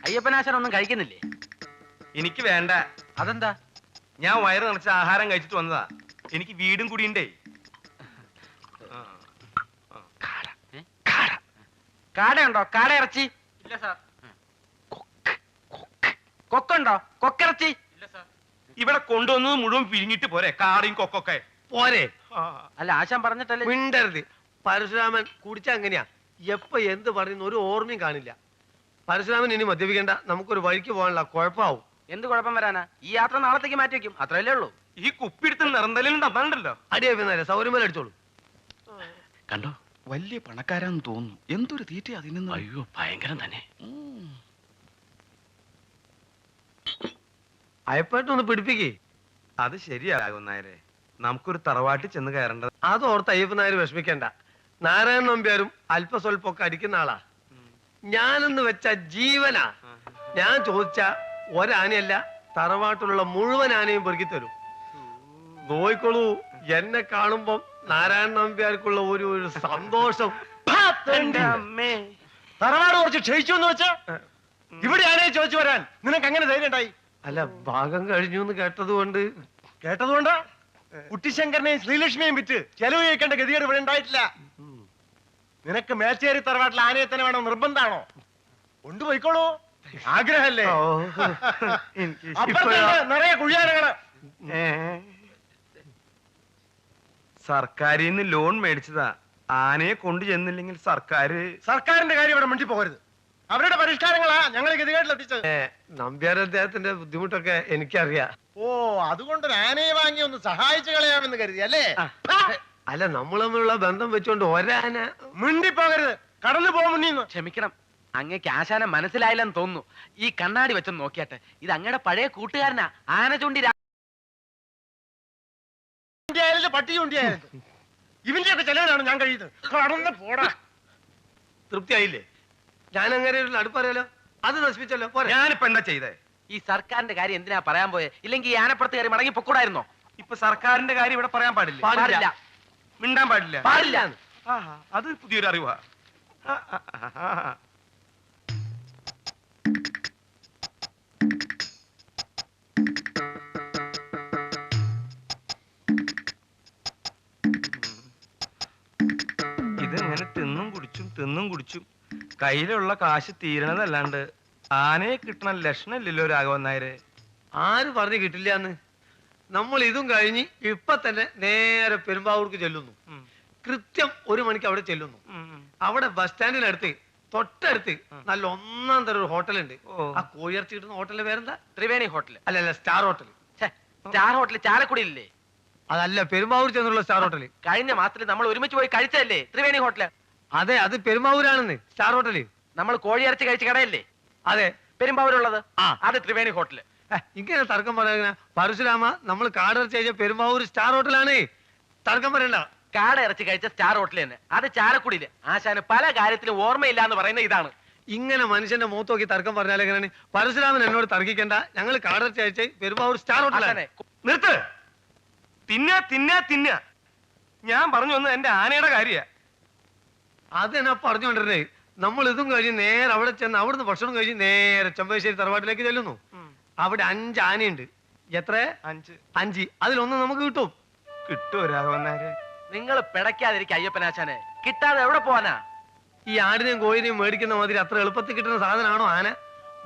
അയ്യപ്പനാശാൻ ഒന്നും കഴിക്കുന്നില്ലേ? എനിക്ക് വേണ്ട. അതെന്താ? ഞാൻ വയറ് നിറച്ച ആഹാരം കഴിച്ചിട്ട് വന്നതാ. എനിക്ക് വീടും കുടിയുണ്ടേ. കാടയുണ്ടോ? കാട ഇറച്ചി ഇല്ല സാർ. കൊക്കുണ്ടോ? കൊക്കിറച്ചി ഇല്ല സാർ. ഇവിടെ കൊണ്ടുവന്നത് മുഴുവൻ പിരിഞ്ഞിട്ട് പോരെ? കാടയും കൊക്കൊക്കെ പോരെ? അല്ല, ആശാൻ പറഞ്ഞിട്ടല്ലേ. മിണ്ടരുത്. പരശുരാമൻ കുടിച്ചാ അങ്ങനെയാ, എപ്പ എന്ത് പറയുന്ന ഒരു ഓർമ്മയും കാണില്ല. പരശുരാമൻ ഇനി മദ്യപിക്കണ്ട, നമുക്കൊരു വഴിക്ക് പോകാനുള്ള കുഴപ്പമാവും. എന്ത് കുഴപ്പം വരാനാ? ഈ യാത്ര നാളത്തേക്ക് മാറ്റി വെക്കും, അത്രയല്ലേ ഉള്ളൂ. ഈ കുപ്പിടുത്ത് നിറന്തലുണ്ട്, അതാണ്ടല്ലോ. അടിയാ സൗകര്യം അടിച്ചോളൂ. കണ്ടോ, വലിയ പണക്കാരാന്ന് തോന്നുന്നു. എന്തൊരു തീറ്റ അതിന്. അയ്യോ, ഭയങ്കരം തന്നെ. അയപ്പായിട്ടൊന്ന് പിടിപ്പിക്കേ. അത് ശരിയാകും നായരെ. നമുക്കൊരു തറവാട്ടിൽ ചെന്ന് കയറേണ്ടത്. അതോർത്ത് അയ്യപ്പൻ നായർ വിഷമിക്കണ്ട. നാരായണ നമ്പ്യാരും അല്പസ്വല്പൊക്കെ അടിക്കുന്ന ആളാ. ഞാനെന്ന് വെച്ച ജീവനാ. ഞാൻ ചോദിച്ച ഒരാനയല്ല, തറവാട്ടിലുള്ള മുഴുവൻ ആനയും പെറുക്കി തരും. നോയിക്കോളൂ, എന്നെ കാണുമ്പോ നാരായണ നമ്പ്യാർക്കുള്ള ഒരു സന്തോഷം. തറവാട് കുറച്ച് ക്ഷയിച്ചു എന്ന് വെച്ചാ ഇവിടെ ആനയെ ചോദിച്ചു വരാൻ നിനക്ക് അങ്ങനെ ധൈര്യം ഉണ്ടായി? അല്ല, ഭാഗം കഴിഞ്ഞു എന്ന് കേട്ടതുകൊണ്ട്. കേട്ടതുകൊണ്ടാ? കുട്ടിശങ്കരനെയും ശ്രീലക്ഷ്മിയെയും വിറ്റ് ചെലവ് കഴിക്കേണ്ട ഗതികേട് ഇവിടെ ഉണ്ടായിട്ടില്ല. നിനക്ക് മേച്ചേരി തറവാട്ടിൽ ആനയെ തന്നെ വേണം നിർബന്ധാണോ? കൊണ്ടുപോയിക്കോളൂ, ആഗ്രഹല്ലേ? നിറയെ കുഴിയാനകള്. സർക്കാരിൽ നിന്ന് ലോൺ മേടിച്ചതാ. ആനയെ കൊണ്ടു ചെന്നില്ലെങ്കിൽ സർക്കാരിന്റെ കാര്യം ഇവിടെ മിണ്ടി പോകരുത്. അവരുടെ പരിഷ്കാരങ്ങളാ ഞങ്ങൾ ഗതികേട്ടിൽ എത്തിച്ചത്. നമ്പ്യാർ അദ്ദേഹത്തിന്റെ ബുദ്ധിമുട്ടൊക്കെ എനിക്കറിയാം. ഓ, അതുകൊണ്ട് ആനയെ വാങ്ങി ഒന്ന് സഹായിച്ചു കളയാമെന്ന് കരുതി അല്ലേ? അല്ല, നമ്മൾ തമ്മിലുള്ള ബന്ധം വെച്ചോണ്ട് ഒരാന. മിണ്ടിപ്പോകരുത്, കടന്നു പോകുന്നു. ക്ഷമിക്കണം, അങ്ങക്ക് ആശാനെ മനസ്സിലായില്ലെന്ന് തോന്നുന്നു. ഈ കണ്ണാടി വെച്ചൊന്ന് നോക്കിയാട്ടെ, ഇത് അങ്ങയുടെ പഴയ കൂട്ടുകാരനാ, ആന ചൂണ്ടി. പട്ടി ചൂണ്ടിയായിരുന്നു. ഇവന്റെ ഒക്കെ ചെലവിലാണ് ഞാൻ കഴിയുന്നത്. കടന്ന് പോടാ. തൃപ്തിയായില്ലേ? ഞാൻ അങ്ങനെ ഒരു അടുപ്പറിയാലോ, അത് നശിപ്പിച്ചല്ലോ. ഞാനിപ്പോ എന്താ ചെയ്തേ? ഈ സർക്കാരിന്റെ കാര്യം എന്തിനാ പറയാൻ പോയെ? ഇല്ലെങ്കിൽ ഈ ആനപ്പുറത്ത് കയറി മടങ്ങി പൊക്കൂടായിരുന്നോ? ഇപ്പൊ സർക്കാരിന്റെ കാര്യം ഇവിടെ പറയാൻ പാടില്ല. പാടില്ല. മിണ്ടാൻ പാടില്ല. പാടില്ല. അത് പുതിയൊരു അറിവാ. ഇതിങ്ങനെ തിന്നും കുടിച്ചും കയ്യിലുള്ള കാശ് തീരണതല്ലാണ്ട് ആനയെ കിട്ടണ ലക്ഷണമില്ലല്ലോ രാഘവൻ നായരെ. ആര് പറഞ്ഞു കിട്ടില്ലാന്ന്? നമ്മൾ ഇതും കഴിഞ്ഞ് ഇപ്പൊ തന്നെ നേരെ പെരുമ്പാവൂർക്ക് ചെല്ലുന്നു. കൃത്യം 1 മണിക്ക് അവിടെ ചെല്ലുന്നു. അവിടെ ബസ് സ്റ്റാൻഡിനടുത്ത് തൊട്ടടുത്ത് നല്ല ഒന്നാം തരം ഒരു ഹോട്ടലുണ്ട്. ആ കോഴിയിറച്ചി കിട്ടുന്ന ഹോട്ടലിന്റെ പേരെന്താ? ത്രിവേണി ഹോട്ടൽ. അല്ലല്ല, സ്റ്റാർ ഹോട്ടൽ. സ്റ്റാർ ഹോട്ടൽ ചാലക്കുടിയില്ലേ? അതല്ല, പെരുമ്പാവൂർ ചെന്നുള്ള സ്റ്റാർ ഹോട്ടൽ. കഴിഞ്ഞ മാസത്തിൽ നമ്മൾ ഒരുമിച്ച് പോയി കഴിച്ചല്ലേ ത്രിവേണി ഹോട്ടല്? അതെ, അത് പെരുമ്പാവൂരാണെന്ന് സ്റ്റാർ ഹോട്ടല്. നമ്മൾ കോഴിയിറച്ചി കഴിച്ച കടയല്ലേ? അതെ, പെരുമ്പാവൂരുള്ളത്. അത് ത്രിവേണി ഹോട്ടല്. ഇങ്ങനെ തർക്കം പറയാ പരശുരാമ. നമ്മൾ കാടിറച്ചി കഴിച്ച പെരുമ്പാവൂർ സ്റ്റാർ ഹോട്ടലാണ്. തർക്കം പറയണ്ട. കാട ഇറച്ചി കഴിച്ച സ്റ്റാർ ഹോട്ടൽ തന്നെ, അത് ചാലക്കുടിയില്. ആശാന് പല കാര്യത്തിലും ഓർമ്മയില്ല എന്ന് പറയുന്ന ഇതാണ്. ഇങ്ങനെ മനുഷ്യന്റെ മുഖത്ത് നോക്കി തർക്കം പറഞ്ഞാൽ എങ്ങനെയാണ്? പരശുരാമൻ എന്നോട് തർക്കിക്കണ്ട. ഞങ്ങൾ കാടിറച്ചി കഴിച്ച പെരുമ്പാവൂർ സ്റ്റാർ ഹോട്ടലാണ്. നിർത്ത്. തിന്ന ഞാൻ പറഞ്ഞു വന്നത് എന്റെ ആനയുടെ കാര്യ. അതെന്നാ പറഞ്ഞുകൊണ്ടിരുന്നേ. നമ്മൾ ഇതും കഴിഞ്ഞ് നേരെ അവിടെ ചെന്ന് അവിടുന്ന് ഭക്ഷണം കഴിഞ്ഞ് നേരെ ചെമ്പശ്ശേരി തറവാട്ടിലേക്ക് ചെല്ലുന്നു. അവിടെ 5 ആനയുണ്ട്. എത്ര? 5. അതിലൊന്ന് നമുക്ക് കിട്ടും. കിട്ടുമോ രാഘവൻ നായരെ? നിങ്ങൾ പിടയ്ക്കാതിരിക്കും അയ്യപ്പനാശാനെ. കിട്ടാതെ എവിടെ പോവാനാ? ഈ ആടിനെയും കോഴിനെയും മേടിക്കുന്ന മാതിരി അത്ര എളുപ്പത്തിൽ കിട്ടുന്ന സാധനമാണോ ആന?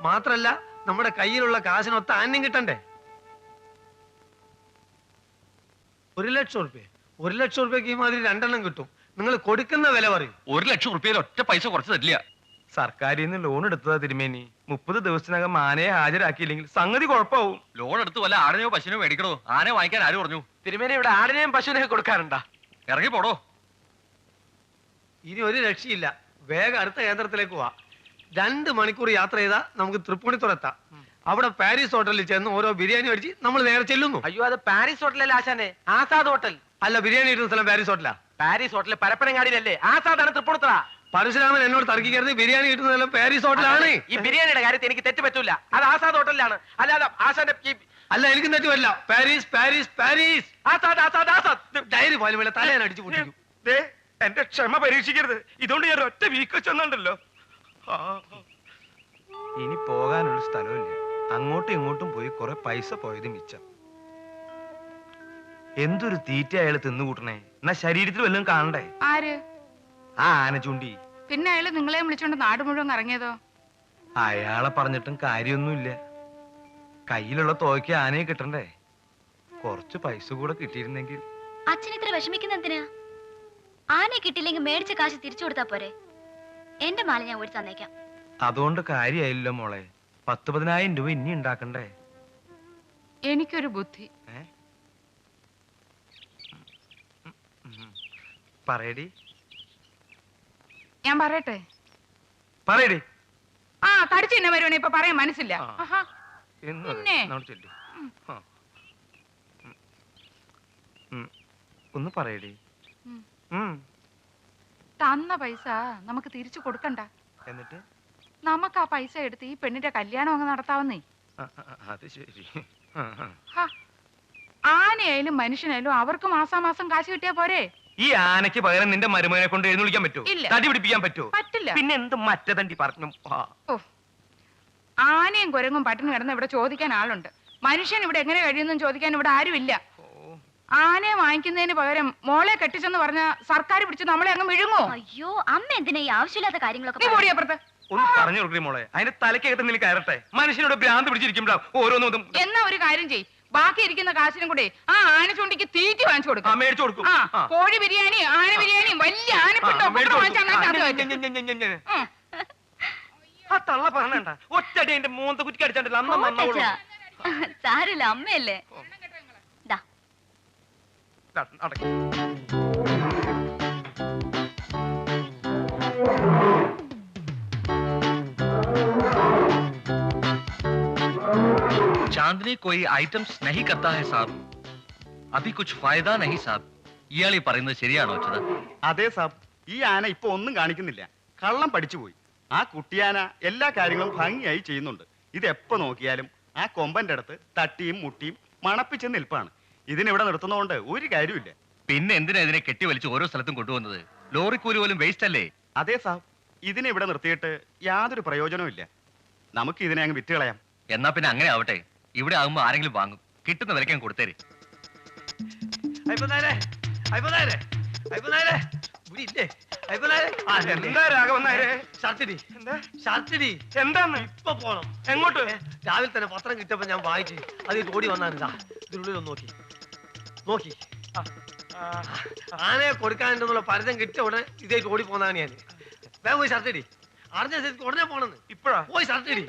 മാത്രല്ല, നമ്മുടെ കയ്യിലുള്ള കാശിനൊത്ത ആനയും കിട്ടണ്ടേ? 1 ലക്ഷം റുപ്യ. 1 ലക്ഷം റുപ്യക്ക് ഈ മാതിരി 2 എണ്ണം കിട്ടും. നിങ്ങൾ കൊടുക്കുന്ന വില പറയും. 1 ലക്ഷം റുപ്യയിൽ ഒറ്റ പൈസ കുറച്ച് തരില്ല. സർക്കാരിൽ നിന്ന് ലോൺ എടുത്തതാ തിരുമേനി. 30 ദിവസത്തിനകം ആനയെ ഹാജരാക്കിയില്ലെങ്കിൽ സംഗതി കുഴപ്പമാവും. ലോൺ എടുത്ത് വല്ല ആടിനെയോ പശുവിനോ മേടിക്കണോ? ആനയെ വാങ്ങിക്കാൻ ആര് പറഞ്ഞു? തിരുമേനി ഇവിടെ ആടിനെയും പശുവിനെയും കൊടുക്കാറുണ്ടാ? ഇറങ്ങി പോടോ. ഇനി ഒരു രക്ഷയില്ല. വേഗം അടുത്ത കേന്ദ്രത്തിലേക്ക് പോവാ. 2 മണിക്കൂർ യാത്ര ചെയ്താൽ നമുക്ക് തൃപ്പൂണിത്തുറ എത്താം. അവിടെ പാരീസ് ഹോട്ടലിൽ ചെന്ന് ഓരോ ബിരിയാണി അടിച്ച് നമ്മൾ നേരെ ചെല്ലുന്നു. അയ്യോ, അത് പാരീസ് ഹോട്ടലല്ലേ ആശാനെ? ആസാദ് ഹോട്ടൽ. അല്ല, ബിരിയാണി കിട്ടുന്ന സ്ഥലം പാരീസ് ഹോട്ടലാ. പാരീസ് ഹോട്ടൽ പരപ്പനങ്ങാടിയിലല്ലേ? ആസാദാണ് തൃപ്പൂണിത്തുറ. പരശുരാമൻ എന്നോട് തർക്കിക്കരുത്. ബിരിയാണി കിട്ടുന്നതെല്ലാം പാരീസ് ഹോട്ടലാണ്. ഈ ബിരിയാണിയുടെ കാര്യത്തിൽ എനിക്ക് തെറ്റ് പറ്റൂല. അത് ആസാദ് ഹോട്ടലിലാണ്. അല്ലാതെ ആശാന്റെ അല്ല, എനിക്ക് തെറ്റ് വരില്ല. Paris Paris Paris. Azad Azad Azad diary പോലും വേണ്ട, തലേനെ അടിച്ചു പൊട്ടിക്കും. ദേ, എന്റെ ക്ഷമ പരീക്ഷിക്കരുത്. ഇതുകൊണ്ട് ഞാൻ ഒറ്റ വീക്ക് വെച്ചെന്നുണ്ടല്ലോ. ഇനി പോകാനുള്ള സ്ഥലമില്ല. അങ്ങോട്ടും ഇങ്ങോട്ടും പോയി കുറെ പൈസ പോയത് മിച്ചം. എന്തൊരു തീറ്റ അയാള് തിന്നുകൂട്ടണേ. എന്നാ ശരീരത്തിൽ വല്ലതും കാണണ്ടേ? ആര്? ആ ആന ചൂണ്ടി. പിന്നെ അയാള് നിങ്ങളെ വിളിച്ചോണ്ട് നാട് മുഴുവൻ ഇറങ്ങിയതോ? അയാളെ പറഞ്ഞിട്ടും കാര്യമൊന്നുമില്ല. കയ്യിലുള്ള തോയ്ക്ക് ആനയെ കിട്ടണ്ടേ? കുറച്ച് പൈസ കൂടെ കിട്ടിയിരുന്നെങ്കിൽ. അച്ഛൻ ഇത്ര വിഷമിക്കുന്ന എന്തിനാ? ആനയെ കിട്ടിയില്ലെങ്കിൽ മേടിച്ച കാശ് തിരിച്ചു കൊടുത്താ പോരെ? എന്റെ മാല ഞാൻ ഓടി തന്നേക്കാം. അതുകൊണ്ട് കാര്യമായില്ലോ മോളെ. 10,000 രൂപ ഇനി ഉണ്ടാക്കണ്ടേ? എനിക്കൊരു ബുദ്ധി. പറയടി ഞാൻ പറയട്ടെ? പറയടി. ആ തടിച്ചു തന്നെ വരുവാണെ ഇപ്പൊ പറയാൻ മനസ്സില്ല. ആ. ആഹാ. എന്ന് പിന്നെ? അങ്ങോട്ട് ചെല്ല്. ആ. ഒന്ന് പറയടി. ഉം. ഉം. തന്ന പൈസ നമുക്ക് തിരിച്ചു കൊടുക്കണ്ട. എന്നിട്ട് നമുക്ക് ആ പൈസ എടുത്ത് ഈ പെണ്ണിന്റെ കല്യാണം അങ്ങ് നടത്താവുന്നേ. അത് ശരി. ആ, ആ. ഹാ. ആനയായാലും മനുഷ്യനായാലും അവർക്ക് മാസാമാസം കാശ് കിട്ടിയാ പോരെ? ഈ ആനയ്ക്ക് പകരം നിന്റെ മരുമകനെ കൊണ്ട് എഴുന്നള്ളിക്കാൻ പറ്റുമോ? ഇല്ല. തടി പിടിപ്പിക്കാൻ പറ്റുമോ? പറ്റില്ല. പിന്നെ എന്ത് മറ്റതണ്ടി പറഞ്ഞു? ഓ, ആനയും കുരങ്ങും പട്ടിണി കിടന്ന് ഇവിടെ ചോദിക്കാൻ ആളുണ്ട്. മനുഷ്യൻ ഇവിടെ എങ്ങനെ കഴിയുന്നു ചോദിക്കാൻ ഇവിടെ ആരുമില്ല. ആനയെ വാങ്ങിക്കുന്നതിന് പകരം മോളെ കെട്ടിച്ചെന്ന് പറഞ്ഞ സർക്കാർ പിടിച്ച് നമ്മളെ അങ്ങ് വിഴുങ്ങോ? അയ്യോ, അമ്മ എന്തിനാ ഈ ആവശ്യമില്ലാത്ത നീ കാര്യങ്ങളൊക്കെ പോടി അപ്പുറത്ത്. ഒന്ന് പറഞ്ഞു കൊടുക്കേ മോളെ. അതിന്റെ തലക്കകത്ത് നിനക്ക് കയറട്ടെ. മനുഷ്യനോട് ഭ്രാന്ത് പിടിച്ചിരിക്കുമ്പോഴാ ഓരോന്നും എന്നാ ഒരു കാര്യം ചെയ്, ബാക്കി ഇരിക്കുന്ന കാശിനും കൂടെ ആ ആന ചൂണ്ടിക്ക് തീറ്റി വാങ്ങിച്ചു കൊടുക്കും. മേടിച്ചു കൊടുക്കും. ആ, കോഴി ബിരിയാണി, ആന ബിരിയാണി, വലിയ ആനപ്പിണ്ടോ ആ തള്ള പറഞ്ഞണ്ട. ഒറ്റടി എന്റെ മൂന്ന് കുറ്റിക്ക് അടിച്ചാണ്ടല്ലോ. അമ്മ നന്നോളൂ. സാരില്ല, അമ്മയല്ലേ. ദാ, അടക്കി. चांदनी कोई आइटम्स नहीं करता है साहब. अभी कुछ फायदा नहीं साहब. ഇയാൾ ഈ പറയുന്നത് ശരിയാണോ അച്ഛാ? അതെ സാബ്, ഈ ആന ഇപ്പൊ ഒന്നും കാണിക്കുന്നില്ല. കള്ളം പഠിച്ചുപോയി. ആ കുട്ടിയാന എല്ലാ കാര്യങ്ങളും ഭംഗിയായി ചെയ്യുന്നുണ്ട്. ഇത് എപ്പോ നോക്കിയാലും ആ കൊമ്പന്റെ അടുത്ത് തട്ടിയും മുട്ടിയും മണപ്പിച്ച് നിൽപ്പാണ്. ഇതിനിവിടെ നിർത്തുന്നതുകൊണ്ട് ഒരു കാര്യമില്ല. പിന്നെ എന്തിനാ ഇതിനെ കെട്ടിവലിച്ച് ഓരോ സ്ഥലത്തും കൊണ്ടുവന്നത്? ലോറിക്കൂലി പോലും വേസ്റ്റ് അല്ലേ? അതെ സാബ്, ഇതിനെ ഇവിടെ നിർത്തിയിട്ട് യാതൊരു പ്രയോജനവും ഇല്ല. നമുക്ക് ഇതിനെ അങ്ങ് വിറ്റുകളയാം. എന്നാ പിന്നെ അങ്ങനെ ആവട്ടെ. ഇവിടെ ആകുമ്പോ ആരെങ്കിലും വാങ്ങും. കിട്ടുന്ന വിലക്കാൻ കൊടുത്തേര്. എന്താ രാഘവന്നാരെ? എന്താന്ന്? ഇപ്പൊ പോണം. എങ്ങോട്ട്? രാവിലെ തന്നെ പത്രം കിട്ടിയപ്പോ ഞാൻ വായിച്ചു. അത് ഓടി വന്നാണ്. ഇതിനുള്ളിൽ ഒന്ന് നോക്കി നോക്കി. ആനയെ കൊടുക്കാനുള്ള പരിചയം കിട്ടിയ ഉടനെ ഇതേക്ക് ഓടി പോന്നാണ് ഞാൻ. വേഗം പോയി ഷർട്ടടി. അറിഞ്ഞ സ്ഥിതിക്ക് ഉടനെ പോണെന്ന്. ഇപ്പഴാ? പോയി ഷർട്ടടി.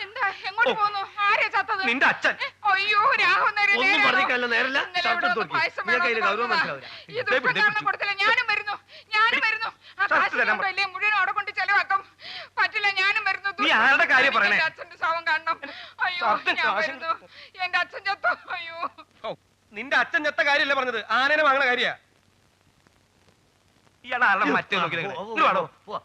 എന്താ എങ്ങോട്ട് പോന്നു? ആരെയാ ചത്തത്? നിന്റെ അച്ഛൻ. അയ്യോ, രാഘവൻ നേരെ ഒന്നും നേരെ പറഞ്ഞില്ല, നേരല്ല. ഇന്നലെ ഷർട്ട് ഇവിടെ എടുത്ത് ഒന്ന് നോക്കി. പായസം നിങ്ങൾക്ക് അതിന് വേണമെന്ന് ഗൗരവം പറഞ്ഞതാ. മനസ്സിലാവില്ല. ഈ ദുഷ്ടക്കാരനെ കൊടുത്തില്ല. ഞാനും വരുന്നു. ആ കാശ് കൊണ്ടല്ലേ മുഴുവൻ അവിടെ കൊണ്ട് ചെലവാക്കും. പറ്റില്ല, ഞാനും വരുന്നു. നീ ആരുടെ കാര്യം പറയണേ? എന്റെ അച്ഛന്റെ ശവം കാണണം. അയ്യോ, ഞാൻ വരുന്നു. എന്റെ അച്ഛൻ ചത്തു. അയ്യോ, നിന്റെ അച്ഛൻ ചത്ത കാര്യമല്ല പറഞ്ഞത്, ആനേനെ വാങ്ങണ കാര്യ. ഇയാളെ ആളുടെ മറ്റേ നോക്കിയാണോ?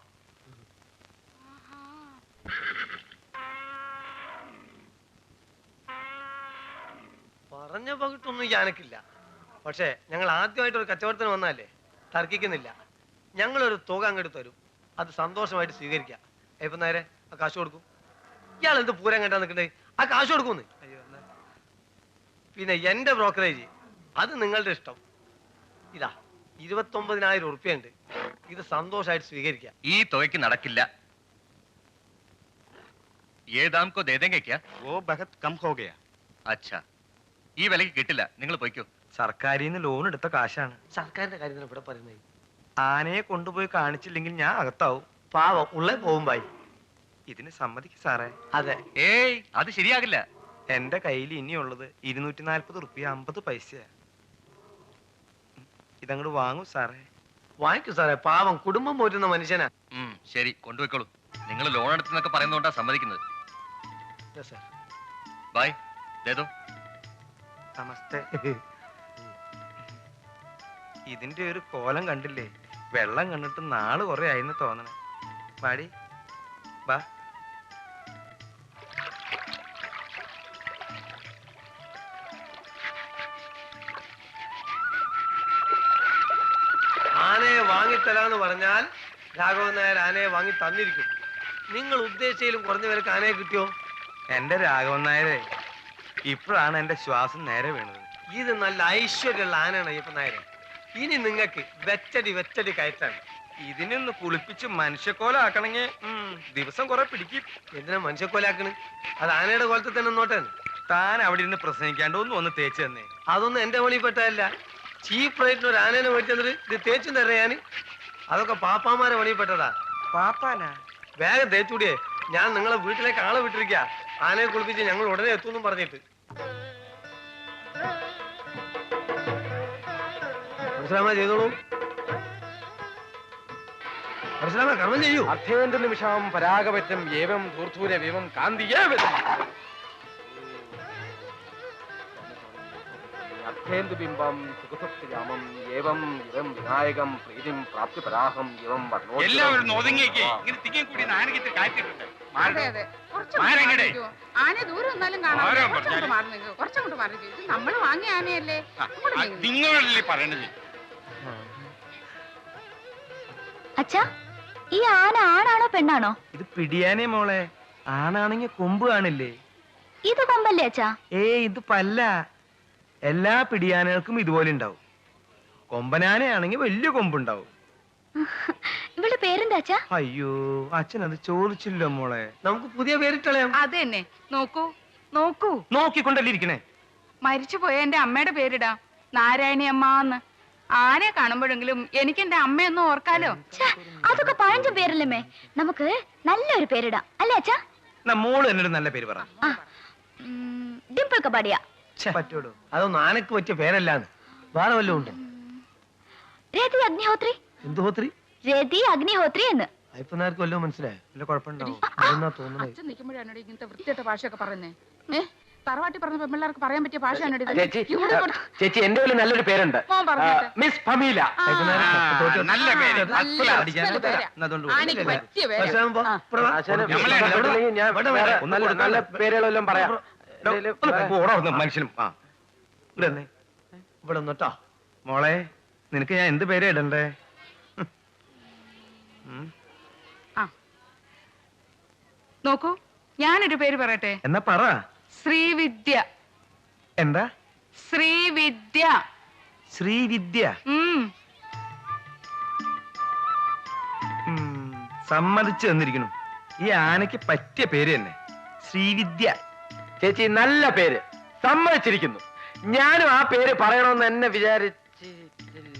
പറഞ്ഞ പകിട്ടൊന്നും ഞാനക്കില്ല. പക്ഷേ ഞങ്ങൾ ആദ്യമായിട്ട് ഒരു കച്ചവടത്തിന് വന്നാലേ തർക്കിക്കുന്നില്ല. ഞങ്ങളൊരു തുക അങ്ങോട്ട് തരും. അത് സന്തോഷമായിട്ട് സ്വീകരിക്കാം. ഇപ്പൊ നേരെ ആ കാശ് കൊടുക്കും. ഇയാൾ എന്ത് പൂരം കണ്ടാ നിൽക്കണ്ടേ? ആ കാശ് കൊടുക്കുന്നു. പിന്നെ എന്റെ ബ്രോക്കറേജ് അത് നിങ്ങളുടെ ഇഷ്ടം. ഇതാ 29,000 ഉറുപ്പ്യുണ്ട്. ഇത് സന്തോഷമായിട്ട് സ്വീകരിക്കാം. ഈ തുകയ്ക്ക് നടക്കില്ല. ये दाम को दे देंगे क्या? वो बहुत कम हो गया. अच्छा, ഈ വിലക്ക് കിട്ടില്ല. നിങ്ങൾ പോയിക്കോ. സർക്കാരിൽ നിന്ന് ലോൺ എടുത്ത കാശാണ്. സർക്കാരിന്റെ കാര്യം ഇവിടെ പറയുന്നത്. ആനയെ കൊണ്ടുപോയി കാണിച്ചില്ലെങ്കിൽ ഞാൻ അകത്താവും. പാവം ഉള്ളേ പോകുമ്പായി. ഇതിന് സമ്മതിക്കും സാറേ. അതെ. ഏയ്, അത് ശരിയാകില്ല. എന്റെ കയ്യിൽ ഇനിയുള്ളത് 240 റുപ്യ 50 പൈസയാ. ഇതങ്ങോട്ട് വാങ്ങൂ സാറേ. വാങ്ങിക്കൂ സാറേ. പാവം കുടുംബം പോറ്റുന്ന മനുഷ്യനാ. ശരി, കൊണ്ടുപോയിക്കോളൂ. നിങ്ങൾ ലോൺ എടുത്തെന്നൊക്കെ പറയുന്നതുകൊണ്ടാ സമ്മതിക്കുന്നത്. ബൈ. ദേദോ. നമസ്തേ. ഇതിന്റെ ഒരു കോലം കണ്ടില്ലേ? വെള്ളം കണ്ടിട്ട് നാള് കുറെ ആയിന്ന് തോന്നണേ. പാടി വാ. ആനയെ വാങ്ങിത്തരാന്ന് പറഞ്ഞാൽ രാഘവൻ നായർ ആനയെ വാങ്ങി തന്നിരിക്കും. നിങ്ങൾ ഉദ്ദേശിച്ചതിലും കുറഞ്ഞ വിലക്ക് ആനയെ കിട്ടിയോ? എന്റെ രാഘവൻ നായരെ, ഇപ്പോഴാണ് എന്റെ ശ്വാസം നേരെ വീണത്. ഇത് നല്ല ഐശ്വര്യമുള്ള ആനയാണ് അയ്യപ്പൻ നായരെ. ഇനി നിങ്ങൾക്ക് വെച്ചടി കയറ്റാൻ. ഇതിനൊന്ന് കുളിപ്പിച്ച് മനുഷ്യക്കോലാക്കണമെങ്കിൽ ദിവസം കുറെ പിടിക്കും. എന്തിനാ മനുഷ്യക്കോലാക്കണ്? അത് ആനയുടെ കോലത്തിൽ തന്നെ നോട്ടൻ. താൻ അവിടെ ഇരുന്ന് പ്രസംഗിക്കാണ്ട് ഒന്ന് തേച്ച് തന്നെ. അതൊന്നും എന്റെ പണിപ്പെട്ടതല്ല. ചീപ്പ് റേറ്റിന് ഒരു ആനേനെ മേടിച്ചെന്നിട്ട് ഇത് തേച്ചും തരാ ഞാൻ. അതൊക്കെ പാപ്പാമാരെ പണിപ്പെട്ടതാ. പാപ്പാനാ? വേഗം തേച്ചൂടിയേ. ഞാൻ നിങ്ങളെ വീട്ടിലേക്ക് ആളെ വിട്ടിരിക്കുക. ആനയെ കുളിപ്പിച്ച് ഞങ്ങൾ ഉടനെ എത്തുമെന്നും പറഞ്ഞിട്ട്. മനസ്സിലാമ ചെയ്തോളൂ. മനസ്സിലാമ കർമ്മം ചെയ്യൂ. അർത്ഥേന്ദ്ര നിമിഷം പരാഗപറ്റം ഏവം ധൂർധൂര വിവം കാന്തിയേവം അർത്ഥേന്ദു ബിംബം സുഖസുപ്തിയാമം ഏവം ഇവം വിനായകം പ്രീതിം പ്രാപ്തി പരാഹം ഇവം വർണ്ണോ. എല്ലാവരും ഒതുങ്ങിയേക്ക്. ഇങ്ങനെ തിങ്ങി കൂടി ആനക്കിട്ട് കാറ്റിട്ടുണ്ട്. അതെ അതെ കുറച്ചും ആന ദൂരം ഒന്നാലും കാണാം. കുറച്ചങ്ങോട്ട് മാറി നിൽക്കുക, കുറച്ചങ്ങോട്ട് മാറി നിൽക്കുക. ഇത് നമ്മൾ വാങ്ങിയ ആനയല്ലേ. നിങ്ങളല്ലേ പറയണത്? അച്ഛാ, ഈ ആന ആണാണോ പെണ്ണാണോ? ഇത് പിടിയാനേ മോളെ. ആണാണെങ്കിൽ കൊമ്പ് കാണില്ലേ? ഇത് കൊമ്പല്ലേ അച്ഛാ? ഇത് പല്ല. എല്ലാ പിടിയാനകൾക്കും ഇതുപോലെ ഉണ്ടാവും. കൊമ്പനാനയാണെങ്കിൽ വലിയ കൊമ്പുണ്ടാവും. ഇവളുടെ പേരെന്താ അച്ഛാ? അയ്യോ, അച്ഛൻ അത് ചോദിച്ചില്ലോ മോളെ. നമുക്ക് പുതിയ പേരിട്ടളയാം. അത് തന്നെ. നോക്കൂ നോക്കൂ, നോക്കിക്കൊണ്ടല്ലേ ഇരിക്കണേ. മരിച്ചുപോയ എന്റെ അമ്മയുടെ പേരിടാം, നാരായണി അമ്മന്ന്. ആരെ കാണുമ്പോഴെങ്കിലും എനിക്ക് എന്റെ അമ്മയൊന്നും ഓർക്കാലോ. അതൊക്കെ പഴഞ്ചൻ പേരല്ലേ. നമുക്ക് നല്ലൊരു പേരിടാം അല്ലേ അച്ഛാ? മോള് എന്നൊരു നല്ല പേര് പറ. ഡിംപിൾ കബാഡിയ. പറ്റൂടോ? അതൊന്നും ആനക്ക് പറ്റിയ പേരല്ലാന്ന്. വേറെ വല്ലതും ഉണ്ട്? രതി അഗ്നിഹോത്രി. എന്ത് ഹോത്രി? രതി അഗ്നിഹോത്രി എന്ന്. അയ്യപ്പനാർക്ക് വല്ലതും മനസ്സിലായോ? വല്ല കുഴപ്പമുണ്ടാവും. അതെന്നാ തോന്നുന്നത്. അച്ഛൻ നിൽക്കുമ്പോഴാണ് ഇങ്ങനത്തെ വൃത്തിയുടെ ഭാഷയൊക്കെ പറയുന്നേ. തറവാട്ടി പറഞ്ഞ പെമ്പിള്ളേർക്ക് പറയാൻ പറ്റിയ ഭാഷയാണ് ചേച്ചി എന്റെ ഒരു നല്ലൊരു പേരുണ്ട്, മിസ് ഫമീല. നല്ല പേര്. നല്ല പേരുകളെല്ലാം പറയാം. മനുഷ്യനും ഇവിടെ ഒന്നട്ടോ. മോളെ, നിനക്ക് ഞാൻ എന്ത് പേര് ഇടണ്ടേ? നോക്കൂ, ഞാനൊരു പേര് പറയട്ടെ. എന്നാ പറ. ശ്രീവിദ്യ. എന്താ? ശ്രീവിദ്യ. ശ്രീവിദ്യ. സമ്മതിച്ചു തന്നിരിക്കുന്നു. ഈ ആനയ്ക്ക് പറ്റിയ പേര് തന്നെ, ശ്രീവിദ്യ. ചേച്ചി നല്ല പേര്, സമ്മതിച്ചിരിക്കുന്നു. ഞാനും ആ പേര് പറയണമെന്ന് എന്നെ വിചാരിച്ചില്ല.